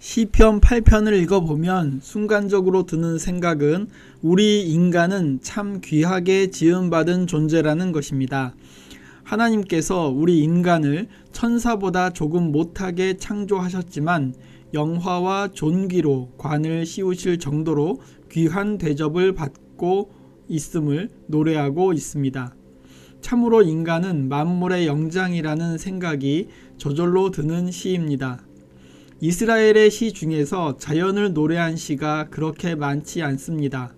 시편 8편을 읽어보면 순간적으로 드는 생각은 우리 인간은 참 귀하게 지음받은 존재라는 것입니다. 하나님께서 우리 인간을 천사보다 조금 못하게 창조하셨지만 영화와 존귀로 관을 씌우실 정도로 귀한 대접을 받고 있음을 노래하고 있습니다. 참으로 인간은 만물의 영장이라는 생각이 저절로 드는 시입니다. 이스라엘의 시 중에서 자연을 노래한 시가 그렇게 많지 않습니다.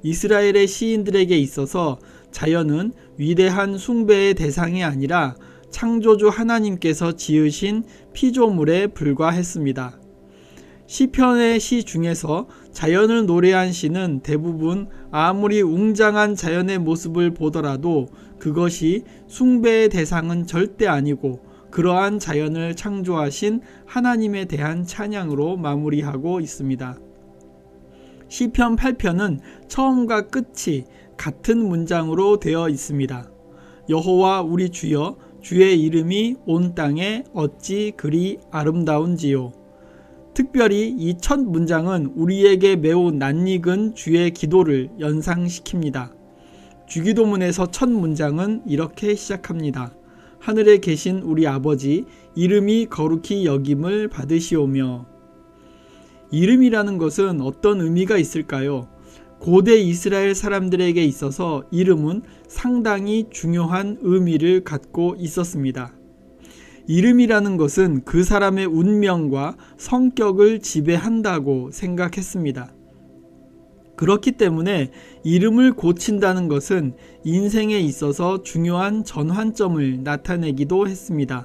이스라엘의 시인들에게 있어서 자연은 위대한 숭배의 대상이 아니라 창조주 하나님께서 지으신 피조물에 불과했습니다. 시편의 시 중에서 자연을 노래한 시는 대부분 아무리 웅장한 자연의 모습을 보더라도 그것이 숭배의 대상은 절대 아니고 그러한 자연을 창조하신 하나님에 대한 찬양으로 마무리하고 있습니다. 시편 8편은 처음과 끝이 같은 문장으로 되어 있습니다. 여호와 우리 주여, 주의 이름이 온 땅에 어찌 그리 아름다운지요. 특별히 이 첫 문장은 우리에게 매우 낯익은 주의 기도를 연상시킵니다. 주기도문에서 첫 문장은 이렇게 시작합니다. 하늘에 계신 우리 아버지, 이름이 거룩히 여김을 받으시오며. 이름이라는 것은 어떤 의미가 있을까요? 고대 이스라엘 사람들에게 있어서 이름은 상당히 중요한 의미를 갖고 있었습니다. 이름이라는 것은 그 사람의 운명과 성격을 지배한다고 생각했습니다. 그렇기 때문에 이름을 고친다는 것은 인생에 있어서 중요한 전환점을 나타내기도 했습니다.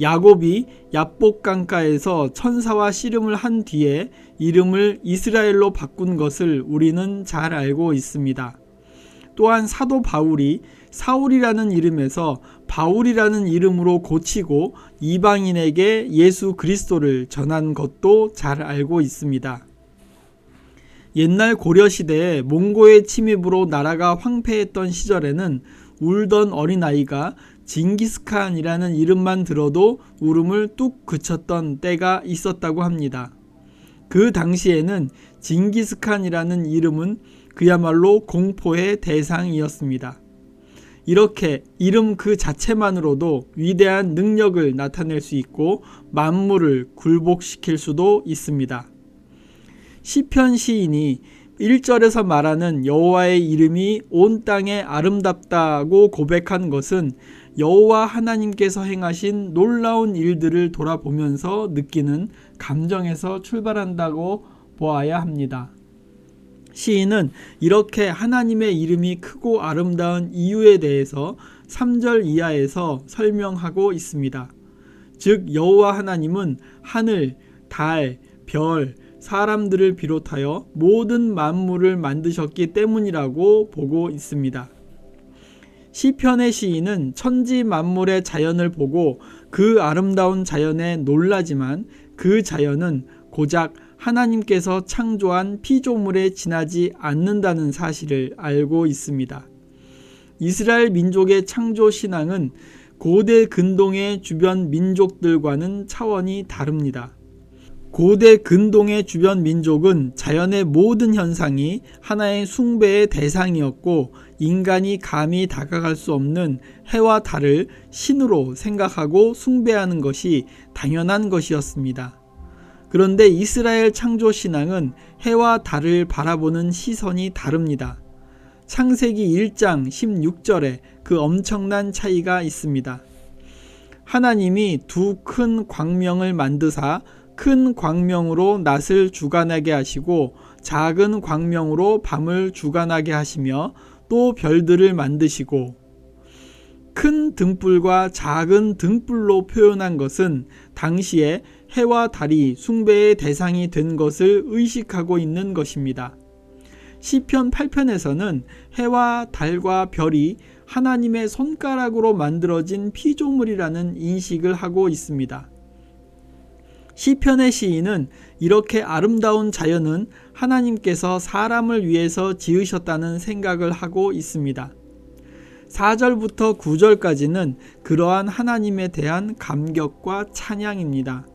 야곱이 야복강가에서 천사와 씨름을 한 뒤에 이름을 이스라엘로 바꾼 것을 우리는 잘 알고 있습니다. 또한 사도 바울이 사울이라는 이름에서 바울이라는 이름으로 고치고 이방인에게 예수 그리스도를 전한 것도 잘 알고 있습니다. 옛날 고려시대에 몽고의 침입으로 나라가 황폐했던 시절에는 울던 어린아이가 징기스칸이라는 이름만 들어도 울음을 뚝 그쳤던 때가 있었다고 합니다. 그 당시에는 징기스칸이라는 이름은 그야말로 공포의 대상이었습니다. 이렇게 이름 그 자체만으로도 위대한 능력을 나타낼 수 있고 만물을 굴복시킬 수도 있습니다. 시편 시인이 1절에서 말하는 여호와의 이름이 온 땅에 아름답다고 고백한 것은 여호와 하나님께서 행하신 놀라운 일들을 돌아보면서 느끼는 감정에서 출발한다고 보아야 합니다. 시인은 이렇게 하나님의 이름이 크고 아름다운 이유에 대해서 3절 이하에서 설명하고 있습니다. 즉 여호와 하나님은 하늘, 달, 별, 사람들을 비롯하여 모든 만물을 만드셨기 때문이라고 보고 있습니다. 시편의 시인은 천지 만물의 자연을 보고 그 아름다운 자연에 놀라지만 그 자연은 고작 하나님께서 창조한 피조물에 지나지 않는다는 사실을 알고 있습니다. 이스라엘 민족의 창조 신앙은 고대 근동의 주변 민족들과는 차원이 다릅니다. 고대 근동의 주변 민족은 자연의 모든 현상이 하나의 숭배의 대상이었고 인간이 감히 다가갈 수 없는 해와 달을 신으로 생각하고 숭배하는 것이 당연한 것이었습니다. 그런데 이스라엘 창조 신앙은 해와 달을 바라보는 시선이 다릅니다. 창세기 1장 16절에 그 엄청난 차이가 있습니다. 하나님이 두 큰 광명을 만드사 큰 광명으로 낮을 주관하게 하시고 작은 광명으로 밤을 주관하게 하시며 또 별들을 만드시고. 큰 등불과 작은 등불로 표현한 것은 당시에 해와 달이 숭배의 대상이 된 것을 의식하고 있는 것입니다. 시편 8편에서는 해와 달과 별이 하나님의 손가락으로 만들어진 피조물이라는 인식을 하고 있습니다. 시편의 시인은 이렇게 아름다운 자연은 하나님께서 사람을 위해서 지으셨다는 생각을 하고 있습니다. 4절부터 9절까지는 그러한 하나님에 대한 감격과 찬양입니다.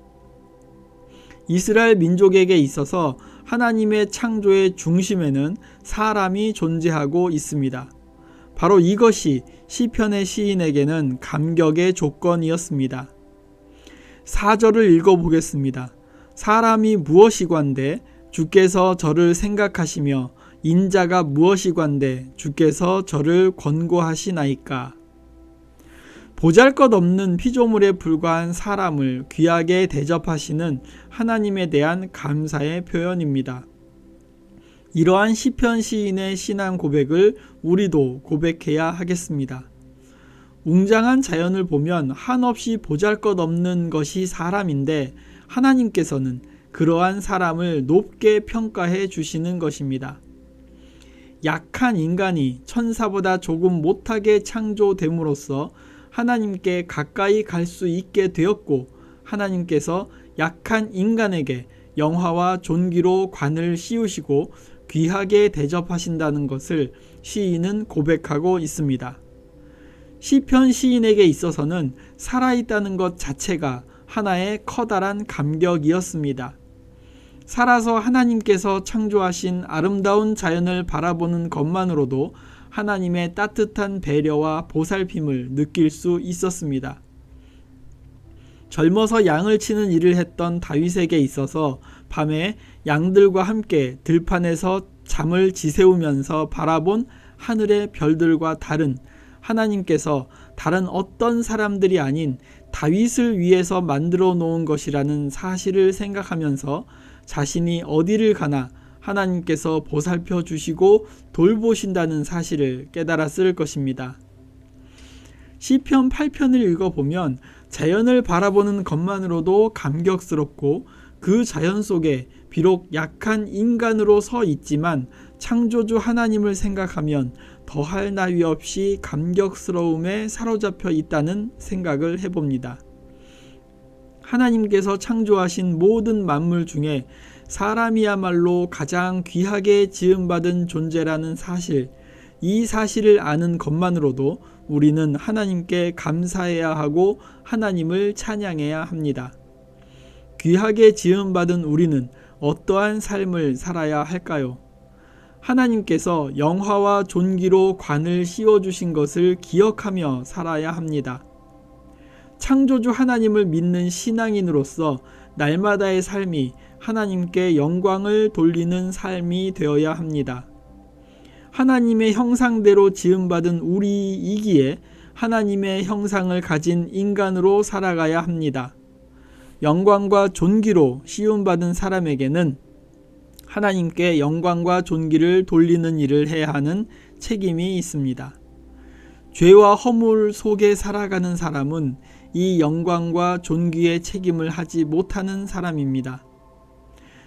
이스라엘 민족에게 있어서 하나님의 창조의 중심에는 사람이 존재하고 있습니다. 바로 이것이 시편의 시인에게는 감격의 조건이었습니다. 4절을 읽어보겠습니다. 사람이 무엇이관대 주께서 저를 생각하시며 인자가 무엇이관대 주께서 저를 권고하시나이까. 보잘것없는 피조물에 불과한 사람을 귀하게 대접하시는 하나님에 대한 감사의 표현입니다. 이러한 시편 시인의 신앙 고백을 우리도 고백해야 하겠습니다. 웅장한 자연을 보면 한없이 보잘것없는 것이 사람인데 하나님께서는 그러한 사람을 높게 평가해 주시는 것입니다. 약한 인간이 천사보다 조금 못하게 창조됨으로써 하나님께 가까이 갈 수 있게 되었고, 하나님께서 약한 인간에게 영화와 존귀로 관을 씌우시고 귀하게 대접하신다는 것을 시인은 고백하고 있습니다. 시편 시인에게 있어서는 살아있다는 것 자체가 하나의 커다란 감격이었습니다. 살아서 하나님께서 창조하신 아름다운 자연을 바라보는 것만으로도 하나님의 따뜻한 배려와 보살핌을 느낄 수 있었습니다. 젊어서 양을 치는 일을 했던 다윗에게 있어서 밤에 양들과 함께 들판에서 잠을 지새우면서 바라본 하늘의 별들과 다른 하나님께서 다른 어떤 사람들이 아닌 다윗을 위해서 만들어 놓은 것이라는 사실을 생각하면서 자신이 어디를 가나 하나님께서 보살펴 주시고 돌보신다는 사실을 깨달았을 것입니다. 시편 8편을 읽어보면 자연을 바라보는 것만으로도 감격스럽고 그 자연 속에 비록 약한 인간으로 서 있지만 창조주 하나님을 생각하면 더할 나위 없이 감격스러움에 사로잡혀 있다는 생각을 해봅니다. 하나님께서 창조하신 모든 만물 중에 사람이야말로 가장 귀하게 지음받은 존재라는 사실, 이 사실을 아는 것만으로도 우리는 하나님께 감사해야 하고 하나님을 찬양해야 합니다. 귀하게 지음받은 우리는 어떠한 삶을 살아야 할까요? 하나님께서 영화와 존귀로 관을 씌워주신 것을 기억하며 살아야 합니다. 창조주 하나님을 믿는 신앙인으로서 날마다의 삶이 하나님께 영광을 돌리는 삶이 되어야 합니다. 하나님의 형상대로 지음받은 우리이기에 하나님의 형상을 가진 인간으로 살아가야 합니다. 영광과 존귀로 씌움받은 사람에게는 하나님께 영광과 존귀를 돌리는 일을 해야 하는 책임이 있습니다. 죄와 허물 속에 살아가는 사람은 이 영광과 존귀의 책임을 하지 못하는 사람입니다.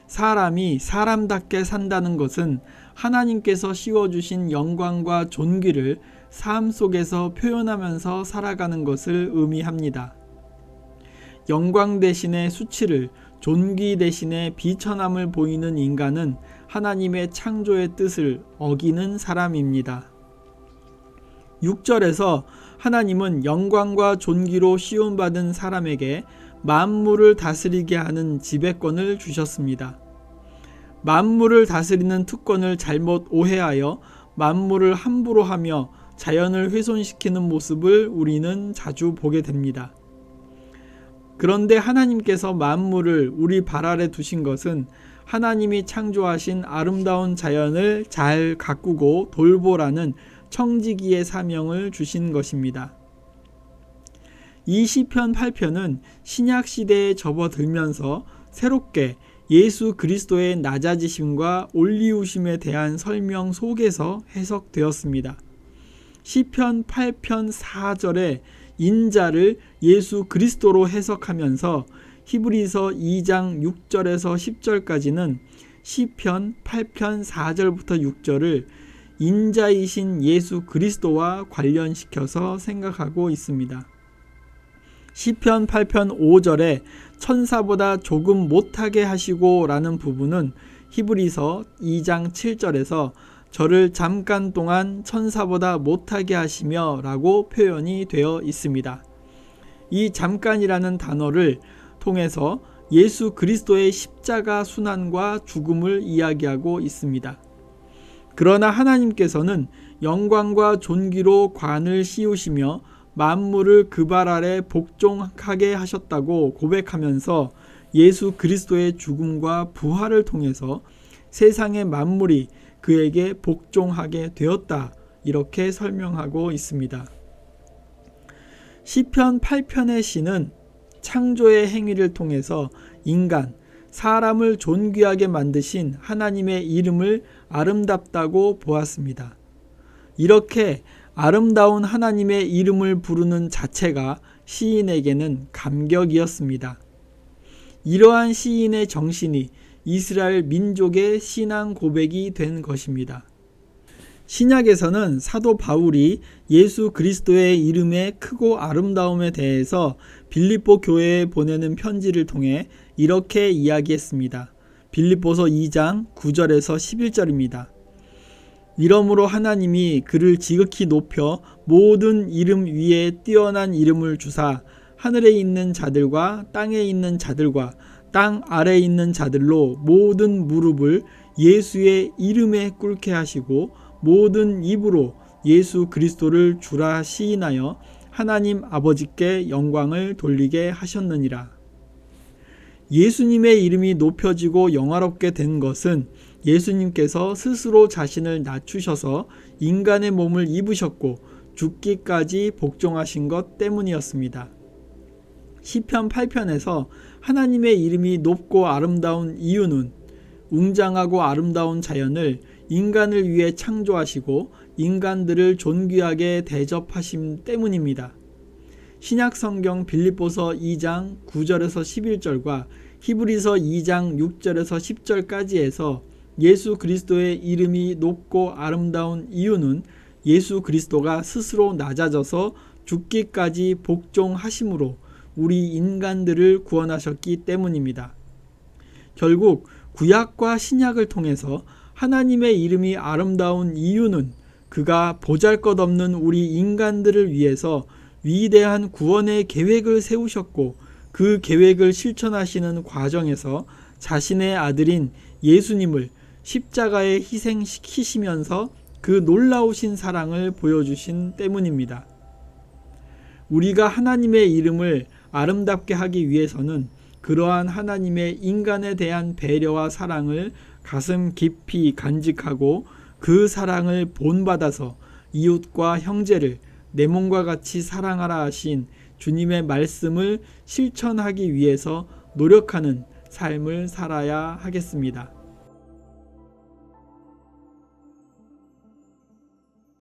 사람이 사람답게 산다는 것은 하나님께서 씌워주신 영광과 존귀를 삶 속에서 표현하면서 살아가는 것을 의미합니다. 영광 대신에 수치를, 존귀 대신에 비천함을 보이는 인간은 하나님의 창조의 뜻을 어기는 사람입니다. 6절에서 하나님은 영광과 존귀로 씌움받은 사람에게 만물을 다스리게 하는 지배권을 주셨습니다. 만물을 다스리는 특권을 잘못 오해하여 만물을 함부로 하며 자연을 훼손시키는 모습을 우리는 자주 보게 됩니다. 그런데 하나님께서 만물을 우리 발 아래 두신 것은 하나님이 창조하신 아름다운 자연을 잘 가꾸고 돌보라는 청지기의 사명을 주신 것입니다. 이 시편 8편은 신약 시대에 접어들면서 새롭게 예수 그리스도의 낮아지심과 올리우심에 대한 설명 속에서 해석되었습니다. 시편 8편 4절에 인자를 예수 그리스도로 해석하면서 히브리서 2장 6절에서 10절까지는 시편 8편 4절부터 6절을 인자이신 예수 그리스도와 관련시켜서 생각하고 있습니다. 시편 8편 5절에 천사보다 조금 못하게 하시고 라는 부분은 히브리서 2장 7절에서 저를 잠깐 동안 천사보다 못하게 하시며 라고 표현이 되어 있습니다. 이 잠깐이라는 단어를 통해서 예수 그리스도의 십자가 순환과 죽음을 이야기하고 있습니다. 그러나 하나님께서는 영광과 존귀로 관을 씌우시며 만물을 그 발 아래 복종하게 하셨다고 고백하면서 예수 그리스도의 죽음과 부활을 통해서 세상의 만물이 그에게 복종하게 되었다. 이렇게 설명하고 있습니다. 시편 8편의 시는 창조의 행위를 통해서 인간, 사람을 존귀하게 만드신 하나님의 이름을 아름답다고 보았습니다. 이렇게 아름다운 하나님의 이름을 부르는 자체가 시인에게는 감격이었습니다. 이러한 시인의 정신이 이스라엘 민족의 신앙 고백이 된 것입니다. 신약에서는 사도 바울이 예수 그리스도의 이름의 크고 아름다움에 대해서 빌립보 교회에 보내는 편지를 통해 이렇게 이야기했습니다. 빌립보서 2장 9절에서 11절입니다. 이러므로 하나님이 그를 지극히 높여 모든 이름 위에 뛰어난 이름을 주사 하늘에 있는 자들과 땅에 있는 자들과 땅 아래에 있는 자들로 모든 무릎을 예수의 이름에 꿇게 하시고 모든 입으로 예수 그리스도를 주라 시인하여 하나님 아버지께 영광을 돌리게 하셨느니라. 예수님의 이름이 높여지고 영화롭게 된 것은 예수님께서 스스로 자신을 낮추셔서 인간의 몸을 입으셨고 죽기까지 복종하신 것 때문이었습니다. 시편 8편에서 하나님의 이름이 높고 아름다운 이유는 웅장하고 아름다운 자연을 인간을 위해 창조하시고 인간들을 존귀하게 대접하심 때문입니다. 신약성경 빌립보서 2장 9절에서 11절과 히브리서 2장 6절에서 10절까지에서 예수 그리스도의 이름이 높고 아름다운 이유는 예수 그리스도가 스스로 낮아져서 죽기까지 복종하심으로 우리 인간들을 구원하셨기 때문입니다. 결국 구약과 신약을 통해서 하나님의 이름이 아름다운 이유는 그가 보잘것없는 우리 인간들을 위해서 위대한 구원의 계획을 세우셨고 그 계획을 실천하시는 과정에서 자신의 아들인 예수님을 십자가에 희생시키시면서 그 놀라우신 사랑을 보여주신 때문입니다. 우리가 하나님의 이름을 아름답게 하기 위해서는 그러한 하나님의 인간에 대한 배려와 사랑을 가슴 깊이 간직하고 그 사랑을 본받아서 이웃과 형제를 내 몸과 같이 사랑하라 하신 주님의 말씀을 실천하기 위해서 노력하는 삶을 살아야 하겠습니다.